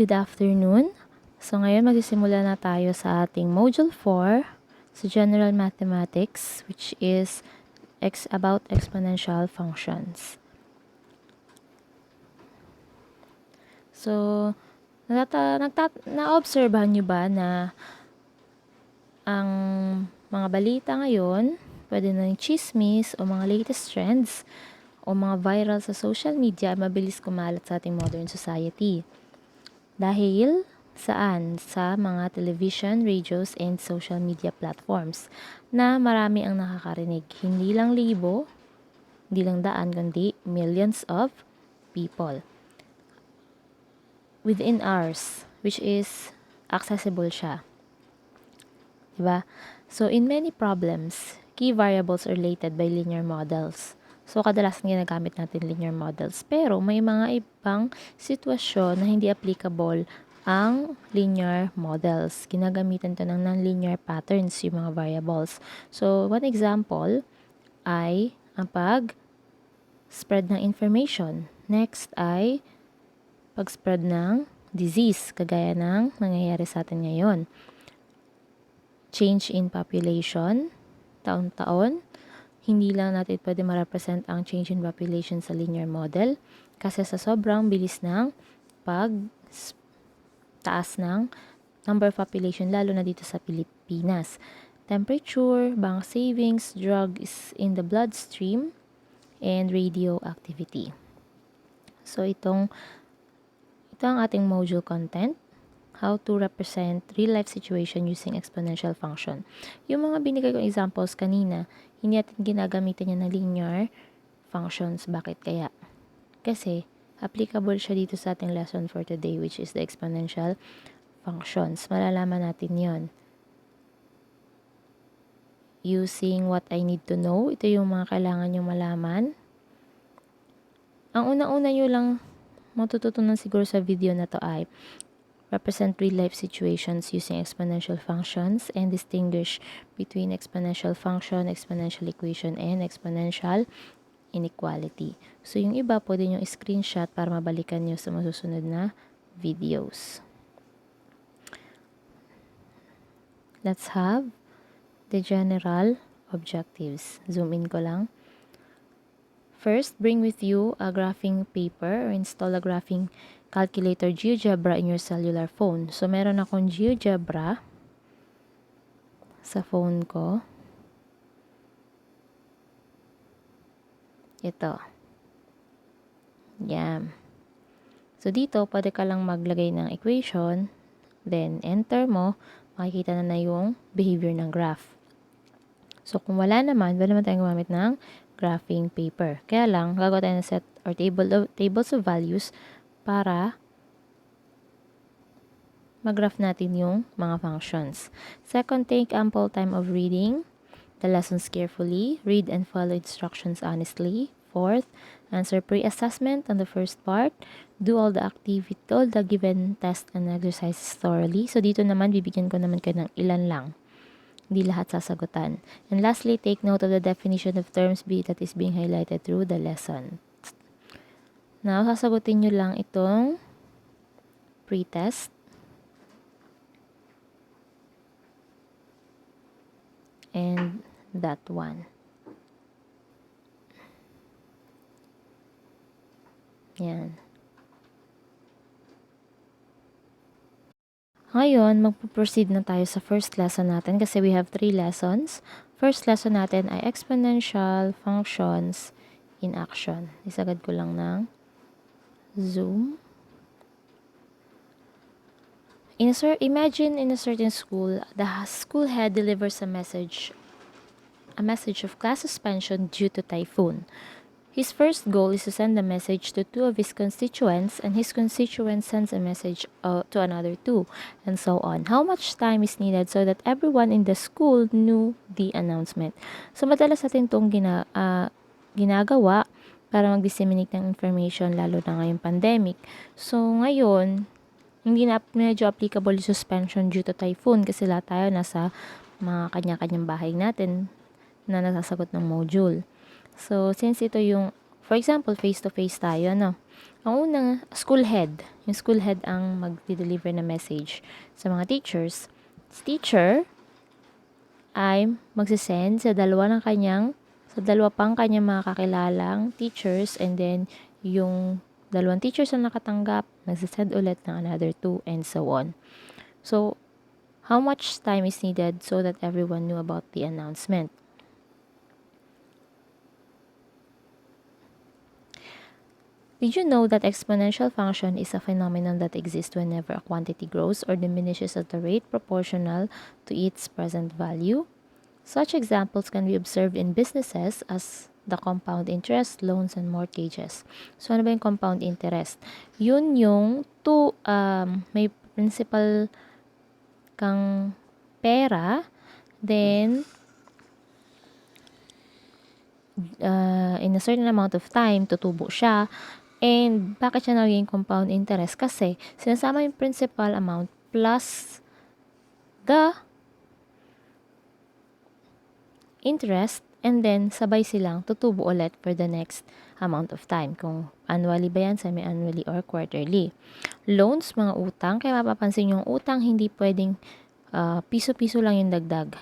Good afternoon. So ngayon magsisimula na tayo sa ating Module 4 sa General Mathematics, which is about exponential functions. So, na-obserbahan nyo ba na ang mga balita ngayon, pwede na yung chismis o mga latest trends o mga viral sa social media, mabilis kumalat sa ating modern society. Dahil saan? Sa mga television, radios, and social media platforms na marami ang nakakarinig. Hindi lang libo, hindi lang daan, kundi millions of people. Within hours, which is accessible siya. Diba? So, in many problems, key variables are related by linear models. So, kadalasan ginagamit natin linear models. Pero, may mga ibang sitwasyon na hindi applicable ang linear models. Ginagamitan to ng non-linear patterns, yung mga variables. So, one example ay ang pag-spread ng information. Next ay pag-spread ng disease, kagaya ng nangyayari sa atin ngayon. Change in population, taon-taon. Hindi lang natin pwede ma-represent ang change in population sa linear model kasi sa sobrang bilis ng pag-taas ng number of population, lalo na dito sa Pilipinas. Temperature, bank savings, drugs in the bloodstream, and radioactivity. So, ito ang ating module content. How to represent real-life situation using exponential function. Yung mga binigay kong examples kanina, hindi natin ginagamitan niya ng linear functions. Bakit kaya? Kasi, applicable siya dito sa ating lesson for today, which is the exponential functions. Malalaman natin yon using what I need to know. Ito yung mga kailangan nyo malaman. Ang una-una nyo lang matututunan siguro sa video na to ay represent real-life situations using exponential functions and distinguish between exponential function, exponential equation, and exponential inequality. So, yung iba, pwede nyo screenshot para mabalikan nyo sa masusunod na videos. Let's have the general objectives. Zoom in ko lang. First, bring with you a graphing paper or install a graphing calculator GeoGebra in your cellular phone. So, meron akong GeoGebra sa phone ko. Ito. Yan. So, dito, pwede ka lang maglagay ng equation. Then, enter mo. Makikita na yung behavior ng graph. So, kung wala naman tayong gumamit ng graphing paper. Kaya lang, gagawa tayo ng set or tables of values para mag-graph natin yung mga functions. Second, take ample time of reading the lessons carefully. Read and follow instructions honestly. Fourth, answer pre-assessment on the first part. Do all the given test and exercises thoroughly. So, dito naman, bibigyan ko naman kayo ng ilan lang. Hindi lahat sasagutan. And lastly, take note of the definition of terms that is being highlighted through the lesson. Now, sasagutin nyo lang itong pre-test. And that one. Yan. Ngayon, magpo-proceed na tayo sa first lesson natin kasi we have 3 lessons. First lesson natin ay exponential functions in action. Isagad ko lang ng Zoom. Imagine in a certain school, the school head delivers a message of class suspension due to typhoon. His first goal is to send a message to 2 of his constituents, and his constituent sends a message to another 2, and so on. How much time is needed so that everyone in the school knew the announcement? So, madalas natin itong ginagawa para mag-disseminate ng information, lalo na ngayong pandemic. So, ngayon, hindi na medyo applicable yung suspension due to typhoon kasi lahat tayo nasa mga kanya-kanyang bahay natin na nasasagot ng module. So, since ito yung, for example, face-to-face tayo, no? Ang unang, school head. yung school head ang mag-deliver na message sa mga teachers. Si teacher ay magsisend sa dalawa pang kanyang mga kakilalang teachers, and then yung dalawang teachers na nakatanggap, magsisend ulit ng another 2, and so on. So, how much time is needed so that everyone knew about the announcement? Did you know that exponential function is a phenomenon that exists whenever a quantity grows or diminishes at a rate proportional to its present value? Such examples can be observed in businesses as the compound interest, loans, and mortgages. So, ano ba yung compound interest? Yun yung may principal kang pera, then in a certain amount of time, tutubo siya. And bakit siya naging compound interest? Kasi sinasama yung principal amount plus the interest, and then sabay silang tutubo ulit for the next amount of time. Kung annually ba yan, semi-annually, or quarterly. Loans, mga utang. Kaya mapapansin yung utang, hindi pwedeng piso-piso lang yung dagdag.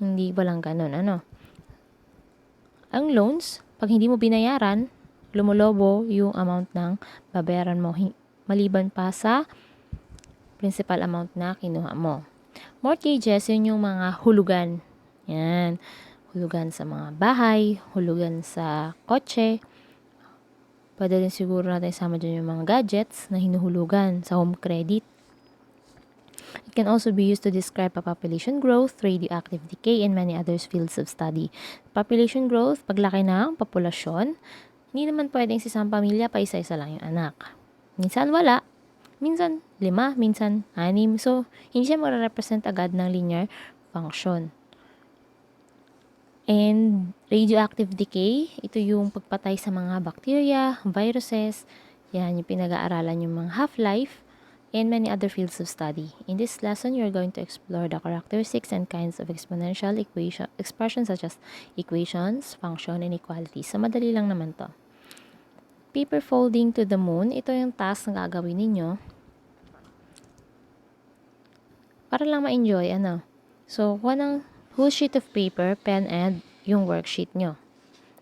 Hindi walang ganun, ano? Ang loans, pag hindi mo binayaran, lumulobo yung amount ng babayaran mo maliban pa sa principal amount na kinuha mo. Mortgages, yun yung mga hulugan. Yan. Hulugan sa mga bahay, hulugan sa kotse. Pwede din siguro natin sama dyan yung mga gadgets na hinuhulugan sa home credit. It can also be used to describe a population growth, radioactive decay, and many other fields of study. Population growth, paglaki ng populasyon, hindi naman pwedeng sa isang pamilya pa isa-isa lang yung anak. Minsan wala, minsan 5, minsan 6. So, hindi siya mara-represent agad ng linear function. And radioactive decay, ito yung pagpatay sa mga bacteria, viruses, yan yung pinag-aaralan yung mga half-life, and many other fields of study. In this lesson, you're going to explore the characteristics and kinds of exponential expressions such as equations, function, and inequalities. So, madali lang naman to. Paper folding to the moon, ito yung task na gagawin ninyo. Para lang ma-enjoy, ano. So, kuha ng whole sheet of paper, pen, and yung worksheet nyo.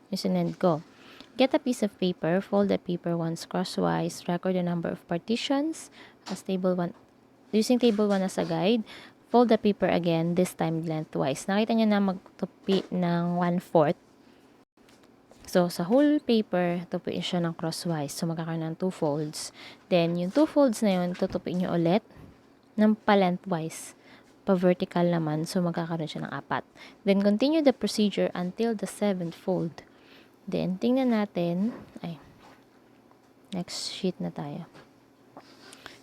Yung sinend ko. Get a piece of paper, fold the paper once crosswise, record the number of partitions as table 1. Using table 1 as a guide, fold the paper again, this time lengthwise. Nakita nyo na magtupi ng 1/4. So, sa whole paper, tupiin siya ng crosswise. So, magkakaroon ng 2 folds. Then, yung 2 folds na yun, tutupiin nyo ulit ng pa-lengthwise. Pa-vertical naman, so magkakaroon siya ng 4. Then, continue the procedure until the 7th fold. Then, tingnan natin, next sheet na tayo.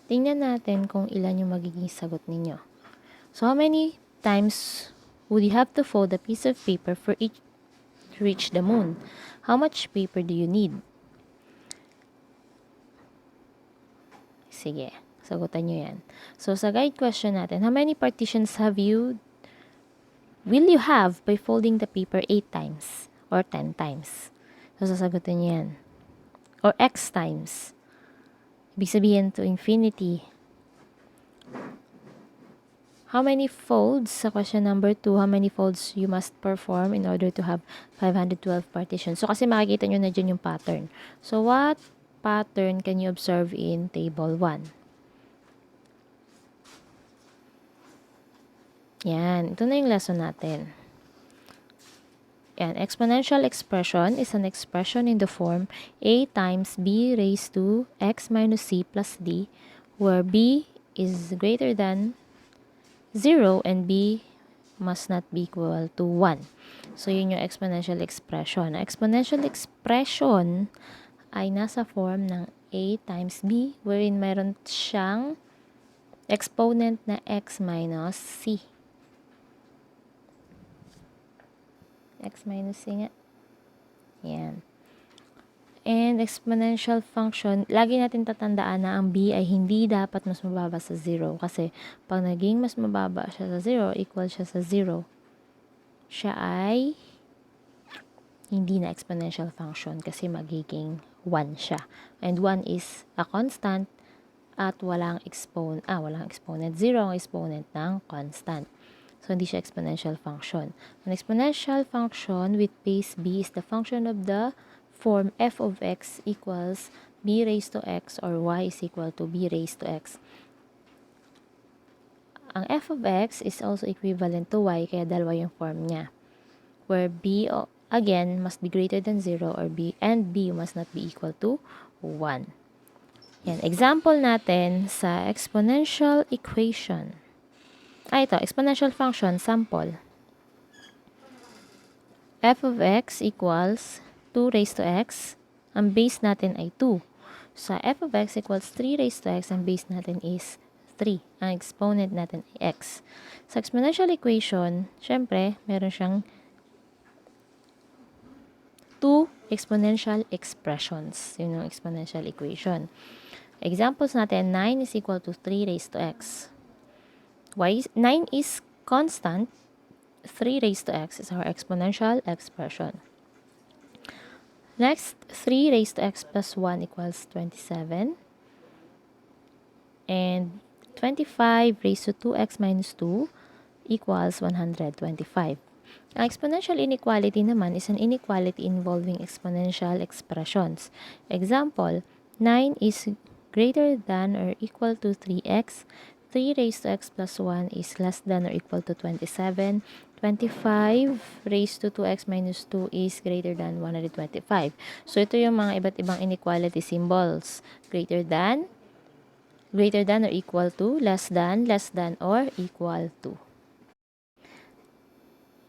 Tingnan natin kung ilan yung magiging sagot ninyo. So, how many times would you have to fold a piece of paper for each to reach the moon? How much paper do you need? Sige, sagutan nyo yan. So, sa guide question natin, how many partitions will you have by folding the paper 8 times or 10 times? So, sasagutin nyo yan. Or x times. Ibig sabihin to infinity. How many folds, sa question number 2, how many folds you must perform in order to have 512 partitions? So, kasi makikita nyo na dyan yung pattern. So, what pattern can you observe in table 1? Yan. Ito na yung lesson natin. Yan. Exponential expression is an expression in the form a times b raised to x minus c plus d, where b is greater than 0 and b must not be equal to 1. So, yun yung exponential expression. Exponential expression ay nasa form ng a times b, wherein mayroon siyang exponent na x minus c. X minus c nga. Yan. And exponential function, lagi natin tatandaan na ang b ay hindi dapat mas mababa sa 0. Kasi pag naging mas mababa siya sa 0, equal siya sa 0, siya ay hindi na exponential function kasi magiging 1 siya. And 1 is a constant, at walang exponent. 0 ang exponent ng constant. So, hindi siya exponential function. An exponential function with base b is the function of the form f of x equals b raised to x or y is equal to b raised to x. Ang f of x is also equivalent to y, kaya dalawa yung form niya. Where b, again, must be greater than 0 or b, and b must not be equal to 1. Yan. Example natin sa exponential equation. Ito, exponential function, sample. F of x equals 2 raised to x. Ang base natin ay 2. Sa f of x equals 3 raised to x, ang base natin is 3. Ang exponent natin ay x. Sa exponential equation, syempre, meron siyang 2 exponential expressions. Yun yung exponential equation. Examples natin, 9 is equal to 3 raised to x. 9 is constant. 3 raised to x is our exponential expression. Next, 3 raised to x plus 1 equals 27. And 25 raised to 2x minus 2 equals 125. Ang exponential inequality naman is an inequality involving exponential expressions. Example, 9 is greater than or equal to 3x. 3 raised to x plus 1 is less than or equal to 27. 25 raised to 2x minus 2 is greater than 125. So, ito yung mga iba't ibang inequality symbols. Greater than or equal to, less than or equal to.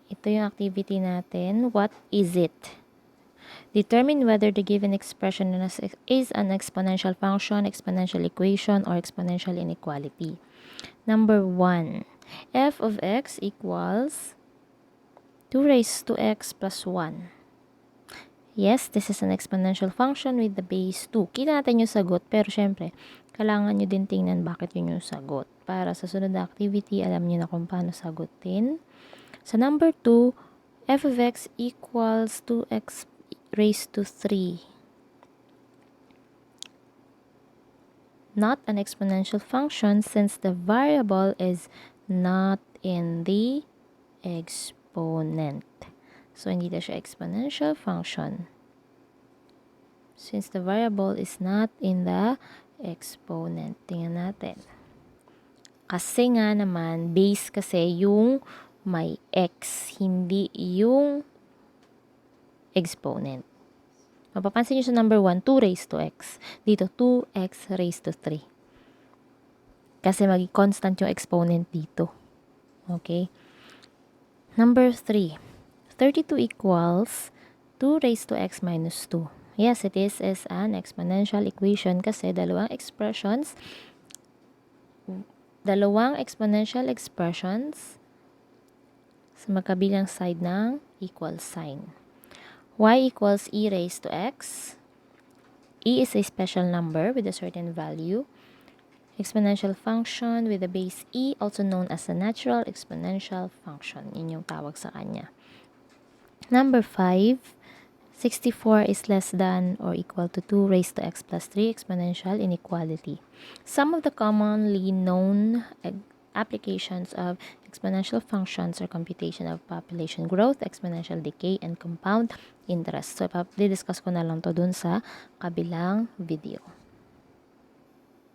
Ito yung activity natin. What is it? Determine whether the given expression is an exponential function, exponential equation, or exponential inequality. Number 1. F of x equals 2 raised to x plus 1. Yes, this is an exponential function with the base 2. Kita natin yung sagot, pero syempre, kailangan nyo din tingnan bakit yun yung sagot. Para sa sunod na activity, alam nyo na kung paano sagutin. Sa number 2, f of x equals 2x raised to 3. Not an exponential function since the variable is not in the exponent. So, hindi na siya exponential function. Since the variable is not in the exponent. Tingnan natin. Kasi nga naman, base kasi yung may x, hindi yung exponent. Mapapansin nyo sa number 1, 2 raised to x. Dito, 2x raised to 3. Kasi mag-constant yung exponent dito. Okay? Number 3. 32 equals 2 raised to x minus 2. Yes, it is an exponential equation kasi dalawang exponential expressions sa magkabilang side ng equal sign. Y equals e raised to x. E is a special number with a certain value. Exponential function with the base e, also known as a natural exponential function. Yun yung tawag sa kanya. Number 5, 64 is less than or equal to 2 raised to x plus 3 exponential inequality. Some of the commonly known applications of exponential functions are computation of population growth, exponential decay, and compound interest. So, i-discuss ko na lang to dun sa kabilang video.